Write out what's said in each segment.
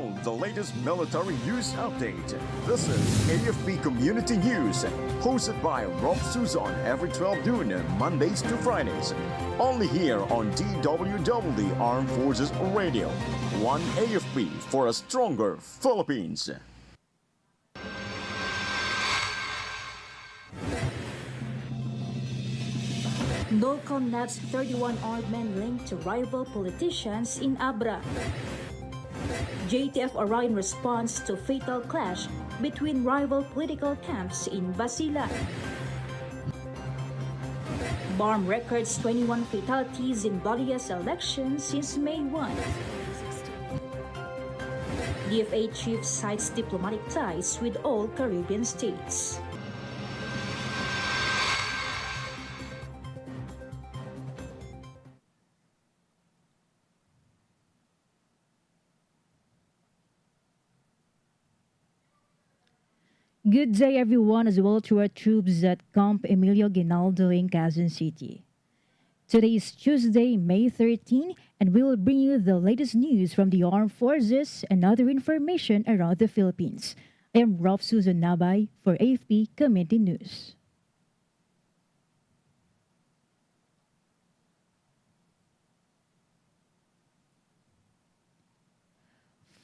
all the latest military news update. This is AFP Community News, hosted by Rob Susan every 12 noon, Mondays to Fridays. Only here on DWDD Armed Forces Radio. One AFP for a stronger Philippines. NOLCOM nabbed 31 armed men linked to rival politicians in Abra. JTF Orion responds to fatal clash between rival political camps in Basilan. BARM records 21 fatalities in bloodiest election since May 1. DFA chief cites diplomatic ties with all Caribbean states. Good day everyone, as well to our troops at Camp Emilio Ginaldo in Quezon City. Today is Tuesday, May 13, and we will bring you the latest news from the armed forces and other information around the Philippines. I am Rob Susan Nabay for AFP Community News.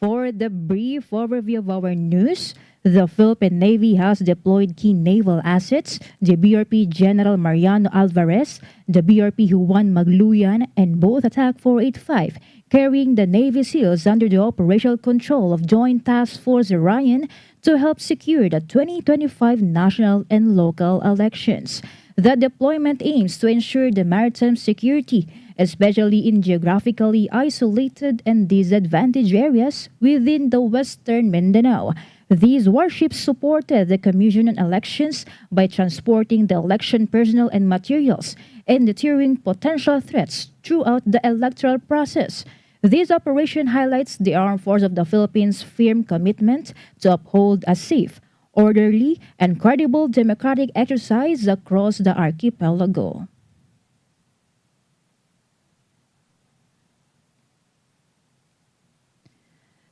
For the brief overview of our news, the Philippine Navy has deployed key naval assets, the BRP General Mariano Alvarez, the BRP Juan Magluyan, and both Attack 485, carrying the Navy SEALs under the operational control of Joint Task Force Orion to help secure the 2025 national and local elections. The deployment aims to ensure the maritime security, especially in geographically isolated and disadvantaged areas within the Western Mindanao. These warships supported the Commission on Elections by transporting the election personnel and materials and deterring potential threats throughout the electoral process. This operation highlights the Armed Forces of the Philippines' firm commitment to uphold a safe, orderly, and credible democratic exercise across the archipelago.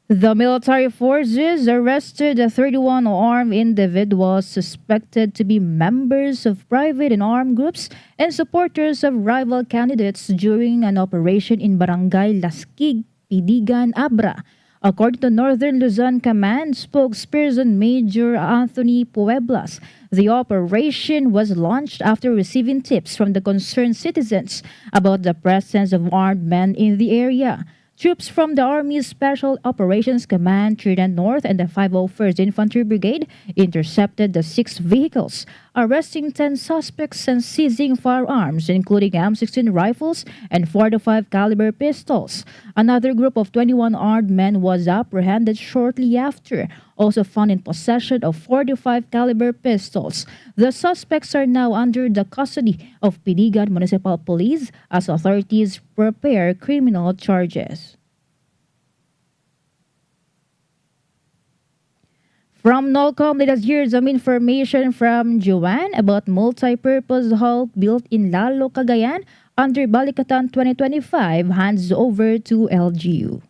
The military forces arrested 31 armed individuals suspected to be members of private and armed groups and supporters of rival candidates during an operation in Barangay Laskig, Pidigan, Abra. According to Northern Luzon Command spokesperson Major Anthony Pueblas, the operation was launched after receiving tips from the concerned citizens about the presence of armed men in the area. Troops from the Army's Special Operations Command, Trinidad North, and the 501st Infantry Brigade intercepted the 6 vehicles, arresting 10 suspects and seizing firearms, including M16 rifles and 45 caliber pistols. Another group of 21 armed men was apprehended shortly after, also found in possession of 45 caliber pistols. The suspects are now under the custody of Piligan Municipal Police as authorities prepare criminal charges. From NOLCOM, let us hear some information from Joanne about multi-purpose hall built in Lalo, Cagayan under Balikatan 2025 hands over to LGU.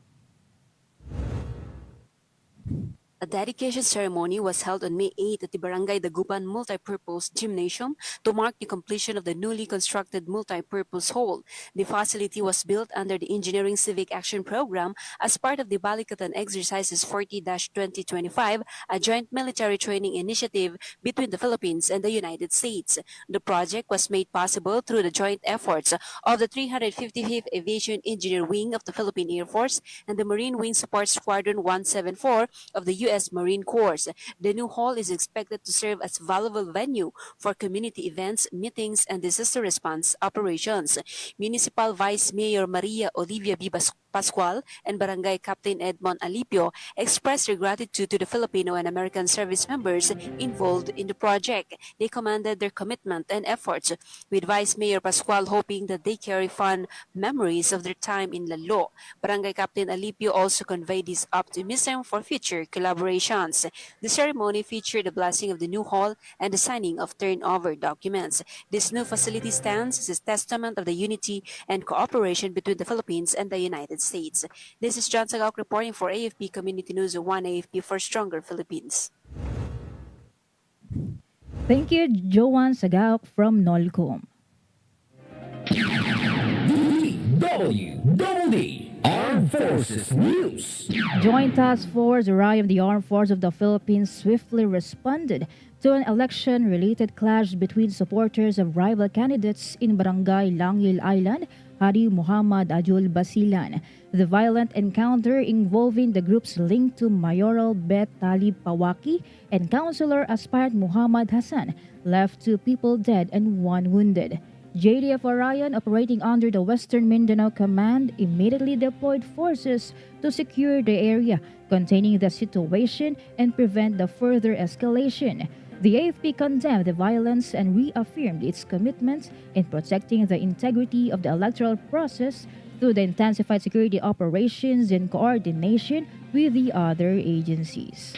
A dedication ceremony was held on May 8 at the Barangay Dagupan Multipurpose Gymnasium to mark the completion of the newly constructed multipurpose hall. The facility was built under the Engineering Civic Action Program as part of the Balikatan Exercises 40-2025, a joint military training initiative between the Philippines and the United States. The project was made possible through the joint efforts of the 355th Aviation Engineer Wing of the Philippine Air Force and the Marine Wing Support Squadron 174 of the U.S. Marine Corps. The new hall is expected to serve as a valuable venue for community events, meetings, and disaster response operations. Municipal Vice Mayor Maria Olivia B. Pascual and Barangay Captain Edmond Alipio expressed their gratitude to the Filipino and American service members involved in the project. They commended their commitment and efforts, with Vice Mayor Pascual hoping that they carry fond memories of their time in Lalo. Barangay Captain Alipio also conveyed his optimism for future collaboration. deliberations. The ceremony featured the blessing of the new hall and the signing of turnover documents. This new facility stands as a testament of the unity and cooperation between the Philippines and the United States. This is John Sagak reporting for AFP Community News 1 AFP for Stronger Philippines. Thank you, Joanne Sagaok from Nolcom. DWDD Armed Forces News. Joint Task Force Array of the Armed Forces of the Philippines swiftly responded to an election-related clash between supporters of rival candidates in Barangay Langil Island, Hari Muhammad Ajul Basilan. The violent encounter involving the groups linked to Mayoral Bet Talib Pawaki and Councilor aspirant Muhammad Hassan left 2 people dead and 1 wounded. JDF Orion, operating under the Western Mindanao Command, immediately deployed forces to secure the area, containing the situation and prevent the further escalation. The AFP condemned the violence and reaffirmed its commitment in protecting the integrity of the electoral process through the intensified security operations in coordination with the other agencies.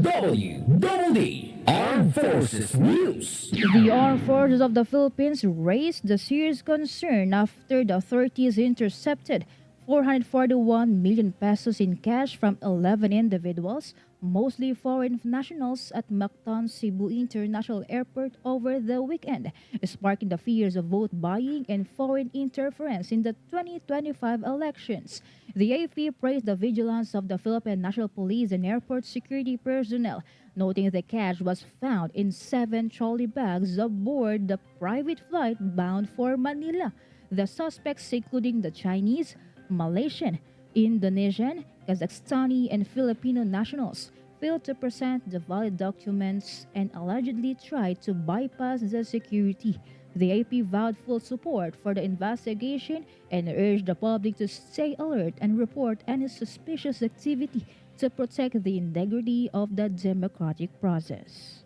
DWDD Armed Forces News. The Armed Forces of the Philippines raised the serious concern after the authorities intercepted 441 million pesos in cash from 11 individuals, mostly foreign nationals, at Mactan Cebu International Airport over the weekend, sparking the fears of vote buying and foreign interference in the 2025 elections. The AFP praised the vigilance of the Philippine National Police and airport security personnel, noting the cash was found in 7 trolley bags aboard the private flight bound for Manila. The suspects, including the Chinese, Malaysian, Indonesian, Kazakhstani, and Filipino nationals, failed to present the valid documents and allegedly tried to bypass the security. The AP vowed full support for the investigation and urged the public to stay alert and report any suspicious activity to protect the integrity of the democratic process.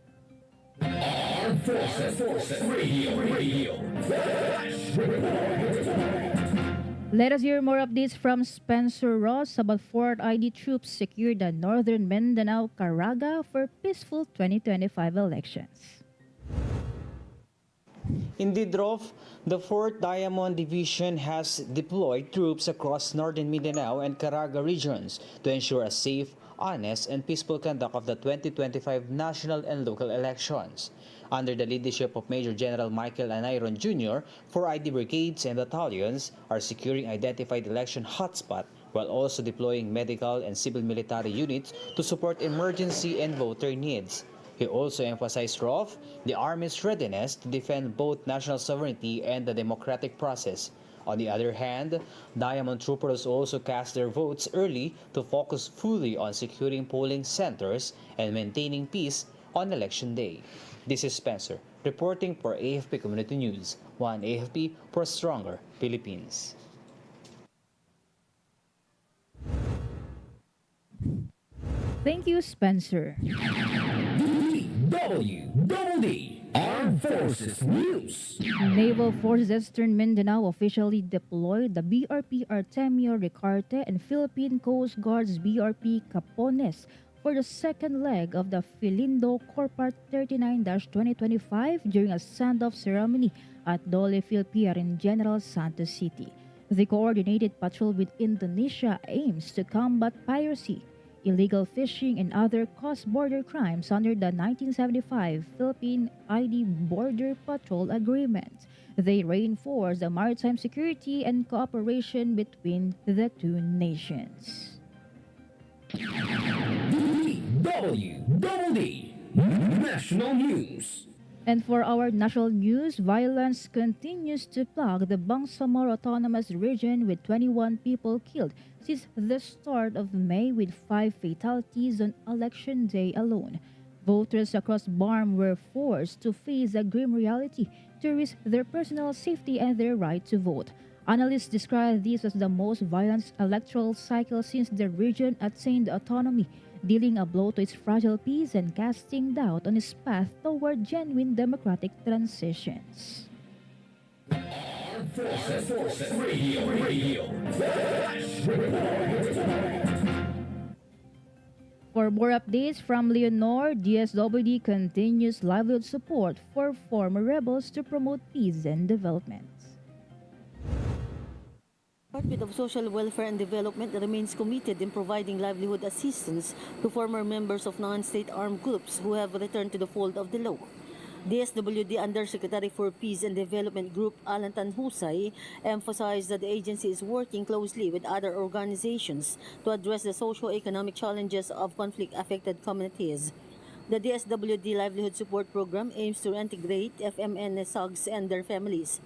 Armed Forces Radio. Flash report. Let us hear more updates from Spencer Ross about 4th ID troops secured the northern Mindanao Caraga for peaceful 2025 elections. Indeed, Rolf, the 4th Diamond Division has deployed troops across northern Mindanao and Caraga regions to ensure a safe, honest, and peaceful conduct of the 2025 national and local elections. Under the leadership of Major General Michael Anayron Jr., 4 ID brigades and battalions are securing identified election hotspots while also deploying medical and civil military units to support emergency and voter needs. He also emphasized, Rolf, the Army's readiness to defend both national sovereignty and the democratic process. On the other hand, Diamond Troopers also cast their votes early to focus fully on securing polling centers and maintaining peace on Election Day. This is Spencer, reporting for AFP Community News, 1 AFP for Stronger Philippines. Thank you, Spencer. DWDD Armed Forces News. Naval Forces Eastern Mindanao officially deployed the BRP Artemio Ricarte and Philippine Coast Guard's BRP Capones for the second leg of the Filindo Corpart 39-2025 during a send-off ceremony at Dole Philpier in General Santos City. The coordinated patrol with Indonesia aims to combat piracy, illegal fishing, and other cross-border crimes under the 1975 Philippine ID Border Patrol Agreement. They reinforce the maritime security and cooperation between the two nations. DWDD National News. And for our national news, violence continues to plague the Bangsamoro Autonomous Region with 21 people killed since the start of May, with 5 fatalities on Election Day alone. Voters across BARM were forced to face a grim reality to risk their personal safety and their right to vote. Analysts describe this as the most violent electoral cycle since the region attained autonomy, dealing a blow to its fragile peace and casting doubt on its path toward genuine democratic transitions. Armed Forces Radio. Flash report. For more updates from Leonor, DSWD continues livelihood support for former rebels to promote peace and development. Department of Social Welfare and Development remains committed in providing livelihood assistance to former members of non-state armed groups who have returned to the fold of the law. DSWD Undersecretary for Peace and Development Group Alan Tanhusay emphasized that the agency is working closely with other organizations to address the socio-economic challenges of conflict-affected communities. The DSWD Livelihood Support Program aims to integrate FMN SUGs and their families.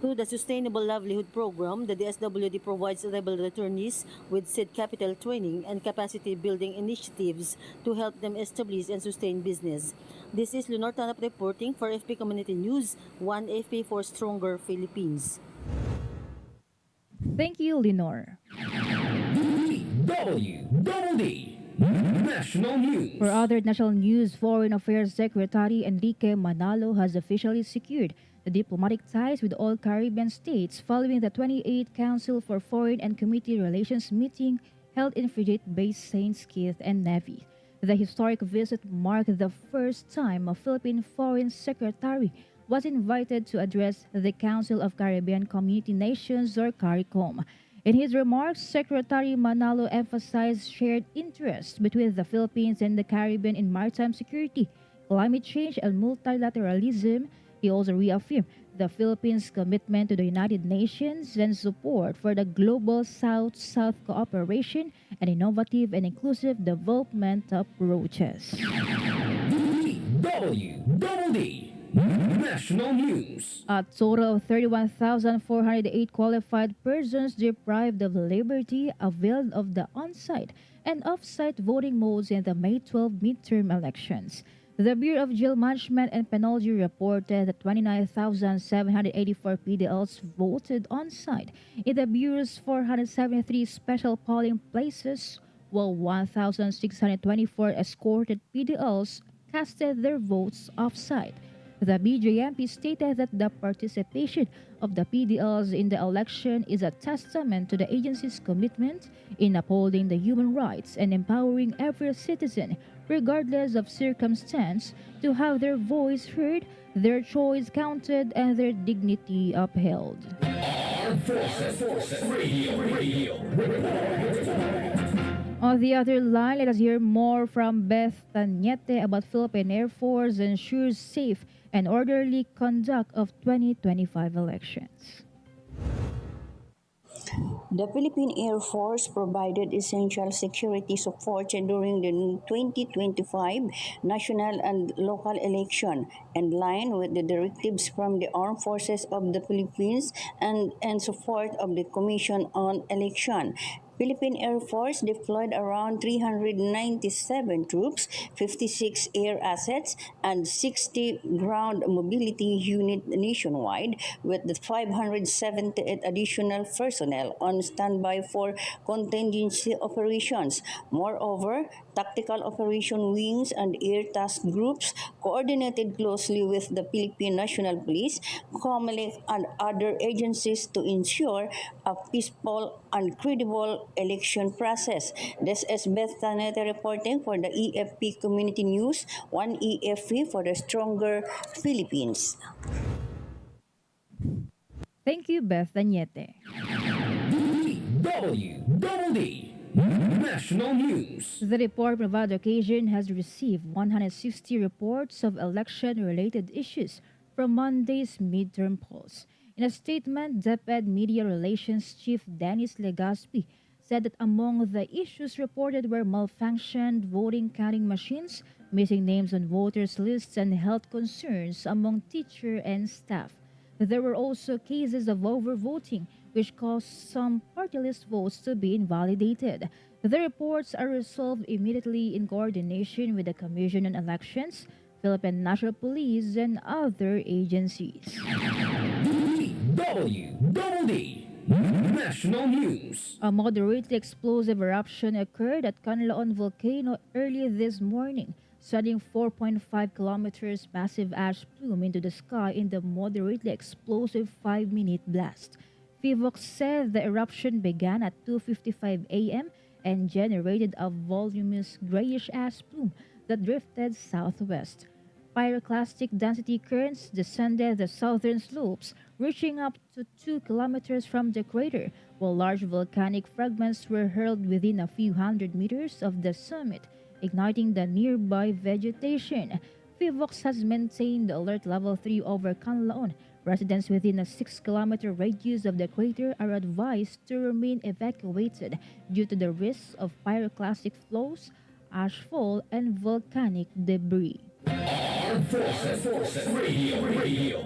Through the Sustainable Livelihood Program, the DSWD provides rebel returnees with seed capital training and capacity building initiatives to help them establish and sustain business. This is Leonor Tanap reporting for AFP Community News, 1 AFP for Stronger Philippines. Thank you, Lenore. DWDD National News. For other national news, Foreign Affairs Secretary Enrique Manalo has officially secured the diplomatic ties with all Caribbean states following the 28th Council for Foreign and Community Relations meeting held in Frigate-based St. Kitts and Nevis. The historic visit marked the first time a Philippine Foreign Secretary was invited to address the Council of Caribbean Community Nations or CARICOM. In his remarks, Secretary Manalo emphasized shared interests between the Philippines and the Caribbean in maritime security, climate change, and multilateralism. He also reaffirmed the Philippines' commitment to the United Nations and support for the global South-South cooperation and innovative and inclusive development approaches. DWDD National News. A total of 31,408 qualified persons deprived of liberty availed of the on-site and off-site voting modes in the May 12 midterm elections. The Bureau of Jail Management and Penology reported that 29,784 PDLs voted on-site in the Bureau's 473 special polling places, while 1,624 escorted PDLs casted their votes off-site. The BJMP stated that the participation of the PDLs in the election is a testament to the agency's commitment in upholding the human rights and empowering every citizen, regardless of circumstance, to have their voice heard, their choice counted, and their dignity upheld. Armed Forces Radio. On the other line, let us hear more from Beth Tanyete about Philippine Air Force ensures safe and orderly conduct of 2025 elections. The Philippine Air Force provided essential security support during the 2025 national and local election, in line with the directives from the Armed Forces of the Philippines and support of the Commission on Election. Philippine Air Force deployed around 397 troops, 56 air assets, and 60 ground mobility units nationwide, with the 578 additional personnel on standby for contingency operations. Moreover, tactical operation wings and air task groups coordinated closely with the Philippine National Police, COMELEC, and other agencies to ensure a peaceful and credible election process. This is Beth Tanete reporting for the AFP Community News, 1 AFP for the Stronger Philippines. Thank you, Beth Tanyete. DWDD National News. The Department of Education has received 160 reports of election-related issues from Monday's midterm polls. In a statement, DepEd Media Relations Chief Dennis Legaspi said that among the issues reported were malfunctioned voting counting machines, missing names on voters' lists, and health concerns among teacher and staff. There were also cases of overvoting, which caused some party list votes to be invalidated. The reports are resolved immediately in coordination with the Commission on Elections, Philippine National Police, and other agencies. DWDD National News. A moderately explosive eruption occurred at Canlaon volcano early this morning, sending 4.5 kilometers massive ash plume into the sky in the moderately explosive 5-minute blast. PHIVOX said the eruption began at 2:55 a.m. and generated a voluminous grayish-ash plume that drifted southwest. Pyroclastic density currents descended the southern slopes, reaching up to 2 kilometers from the crater, while large volcanic fragments were hurled within a few hundred meters of the summit, igniting the nearby vegetation. PHIVOX has maintained alert level 3 over Canlaon. Residents within a 6-kilometer radius of the crater are advised to remain evacuated due to the risks of pyroclastic flows, ashfall, and volcanic debris. Armed Forces Radio.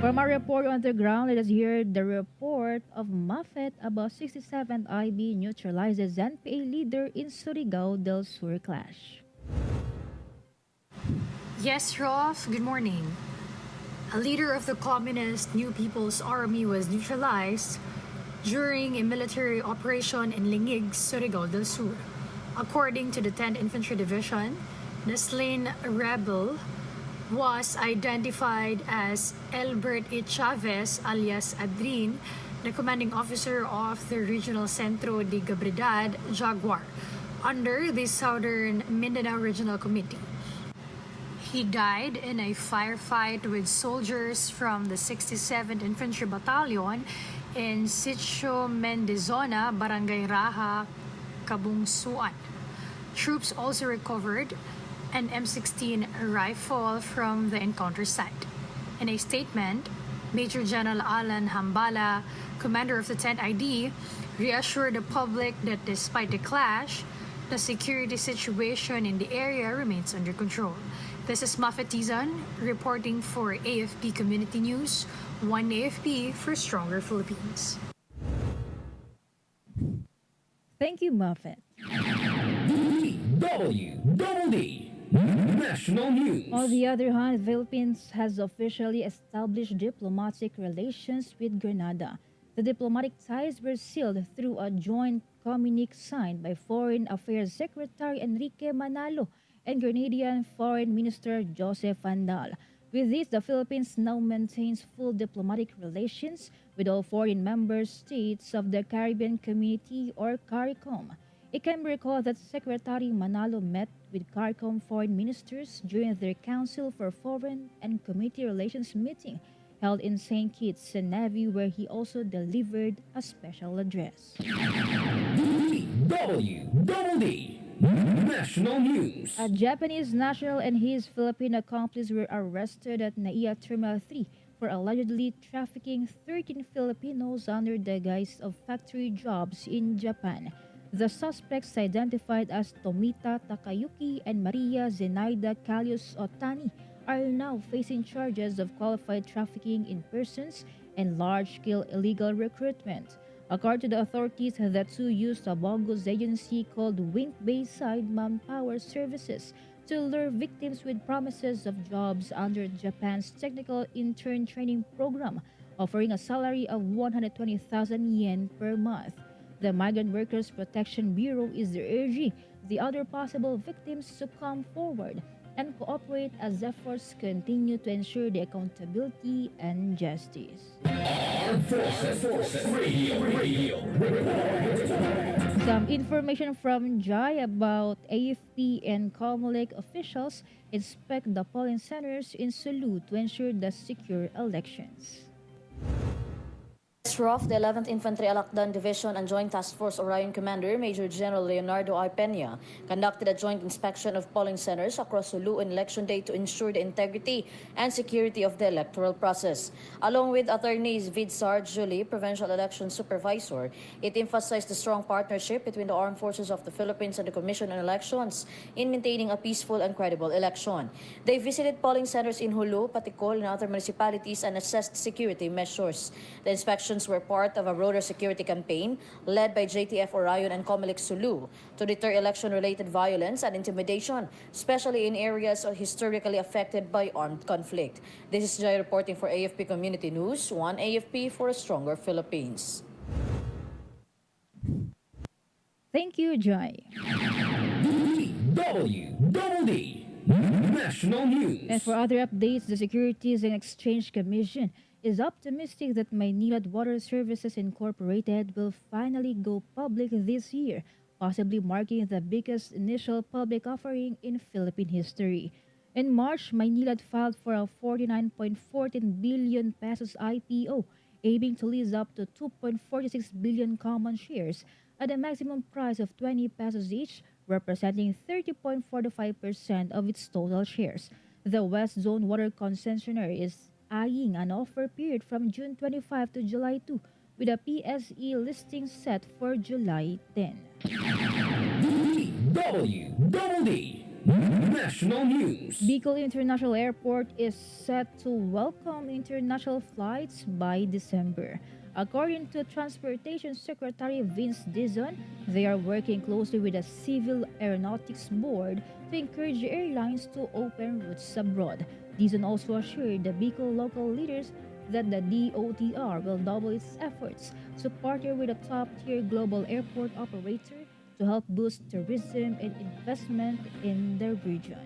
From our report on the ground, let us hear the report of Mafet about 67th IB neutralizes NPA leader in Surigao del Sur clash. Yes, Rolf, good morning. A leader of the Communist New People's Army was neutralized during a military operation in Lingig, Surigao del Sur. According to the 10th Infantry Division, the slain rebel was identified as Elbert E. Chavez alias Adrin, the commanding officer of the Regional Centro de Gabridad Jaguar under the Southern Mindanao Regional Committee. He died in a firefight with soldiers from the 67th Infantry Battalion in Sitio Mendizona, Barangay Raha, Kabungsuan. Troops also recovered an M16 rifle from the encounter site. In a statement, Major General Alan Hambala, commander of the 10th ID, reassured the public that despite the clash, the security situation in the area remains under control. This is Mafetizan reporting for AFP Community News, one AFP for stronger Philippines. Thank you, Muffet. DWDD National News. On the other hand, the Philippines has officially established diplomatic relations with Grenada. The diplomatic ties were sealed through a joint communique signed by Foreign Affairs Secretary Enrique Manalo and Grenadian Foreign Minister Joseph Andal. With this, the Philippines now maintains full diplomatic relations with all foreign member states of the Caribbean Community or CARICOM. It can be recalled that Secretary Manalo met with CARICOM foreign ministers during their Council for Foreign and Community Relations meeting held in St. Kitts and Nevis, where he also delivered a special address. DWDD National News. A Japanese national and his Filipino accomplice were arrested at NAIA Terminal 3 for allegedly trafficking 13 Filipinos under the guise of factory jobs in Japan. The suspects, identified as Tomita Takayuki and Maria Zenaida Calius Otani, are now facing charges of qualified trafficking in persons and large-scale illegal recruitment. According to the authorities, the two used a bogus agency called Wink Bayside Manpower Services to lure victims with promises of jobs under Japan's Technical Intern Training Program, offering a salary of 120,000 yen per month. The Migrant Workers Protection Bureau is urging the other possible victims to come forward and cooperate as efforts continue to ensure the accountability and justice. Armed Forces Radio. Some information from Jai about AFP and COMELEC officials inspect the polling centers in Sulu to ensure the secure elections. ROF, the 11th Infantry Alakdan Division and Joint Task Force Orion Commander Major General Leonardo I. Peña conducted a joint inspection of polling centers across Sulu on Election Day to ensure the integrity and security of the electoral process. Along with attorneys Vidsar Julie, Provincial Election Supervisor, it emphasized the strong partnership between the armed forces of the Philippines and the Commission on Elections in maintaining a peaceful and credible election. They visited polling centers in Hulu, Paticol, and other municipalities and assessed security measures. The inspections were part of a broader security campaign led by JTF Orion and COMELEC Sulu to deter election-related violence and intimidation, especially in areas historically affected by armed conflict. This is Jai reporting for AFP Community News, one AFP for a stronger Philippines. Thank you, Jai. DWDD National News. And for other updates, the Securities and Exchange Commission is optimistic that Maynilad Water Services Incorporated will finally go public this year, possibly marking the biggest initial public offering in Philippine history. In March, Maynilad filed for a 49.14 billion pesos IPO, aiming to lease up to 2.46 billion common shares at a maximum price of 20 pesos each, representing 30.45% of its total shares. The West Zone Water Concessionaire is eyeing an offer period from June 25 to July 2, with a PSE listing set for July 10. DWDD National News. Bicol International Airport is set to welcome international flights by December. According to Transportation Secretary Vince Dizon, they are working closely with the Civil Aeronautics Board to encourage airlines to open routes abroad. Dizon also assured the Bicol local leaders that the DOTR will double its efforts to partner with a top-tier global airport operator to help boost tourism and investment in the region.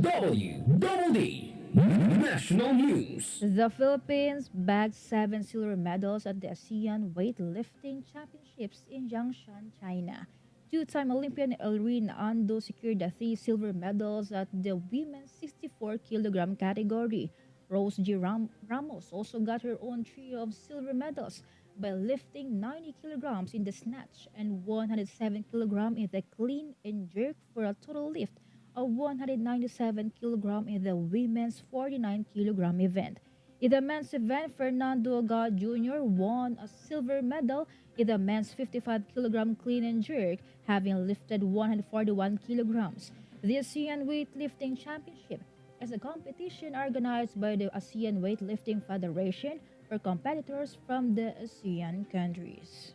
DWDD National News. The Philippines bagged 7 silver medals at the ASEAN Weightlifting Championships in Jiangshan, China. Two-time Olympian Elrin Ando secured the 3 silver medals at the women's 64-kilogram category. Rose G. Ramos also got her own trio of silver medals by lifting 90 kilograms in the snatch and 107 kilograms in the clean and jerk for a total lift of 197 kilograms in the women's 49-kilogram event. In the men's event, Fernando Agad Jr. won a silver medal in the men's 55-kilogram clean and jerk, having lifted 141 kilograms. The ASEAN Weightlifting Championship is a competition organized by the ASEAN Weightlifting Federation for competitors from the ASEAN countries.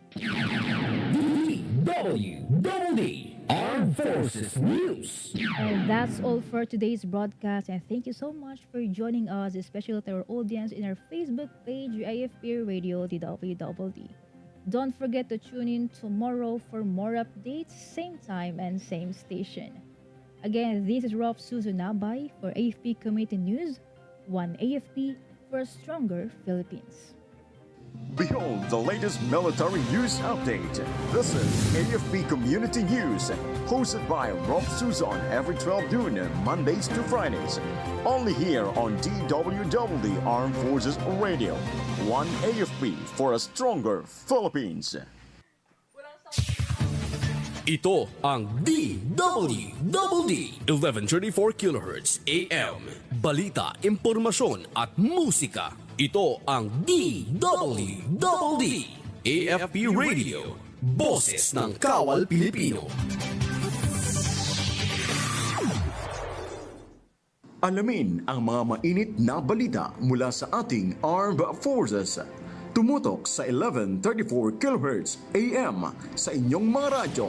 DWDD Armed Forces News. And that's all for today's broadcast, and thank you so much for joining us, especially to our audience in our Facebook page, AFP Radio DWDD. Don't forget to tune in tomorrow for more updates, same time and same station. Again, this is Rob Suzunabay for AFP Community News, one AFP for a stronger Philippines. Behold the latest military news update. This is AFP Community News, hosted by Rob Suzon every 12 noon, Mondays to Fridays. Only here on DWDD Armed Forces Radio. One AFP for a stronger Philippines. Ito ang DWDD 1134 kHz AM. Balita, impormasyon at musika. Ito ang DWDD AFP Radio. Boses ng Kawal Pilipino. Alamin ang mga mainit na balita mula sa ating Armed Forces. Tumutok sa 1134 kHz AM sa inyong mga radyo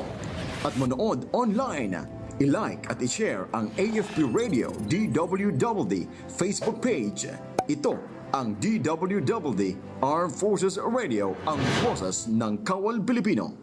at manood online. I-like at i-share ang AFP Radio DWDD Facebook page. Ito ang DWDD Armed Forces Radio, ang boses ng Kawal Pilipino.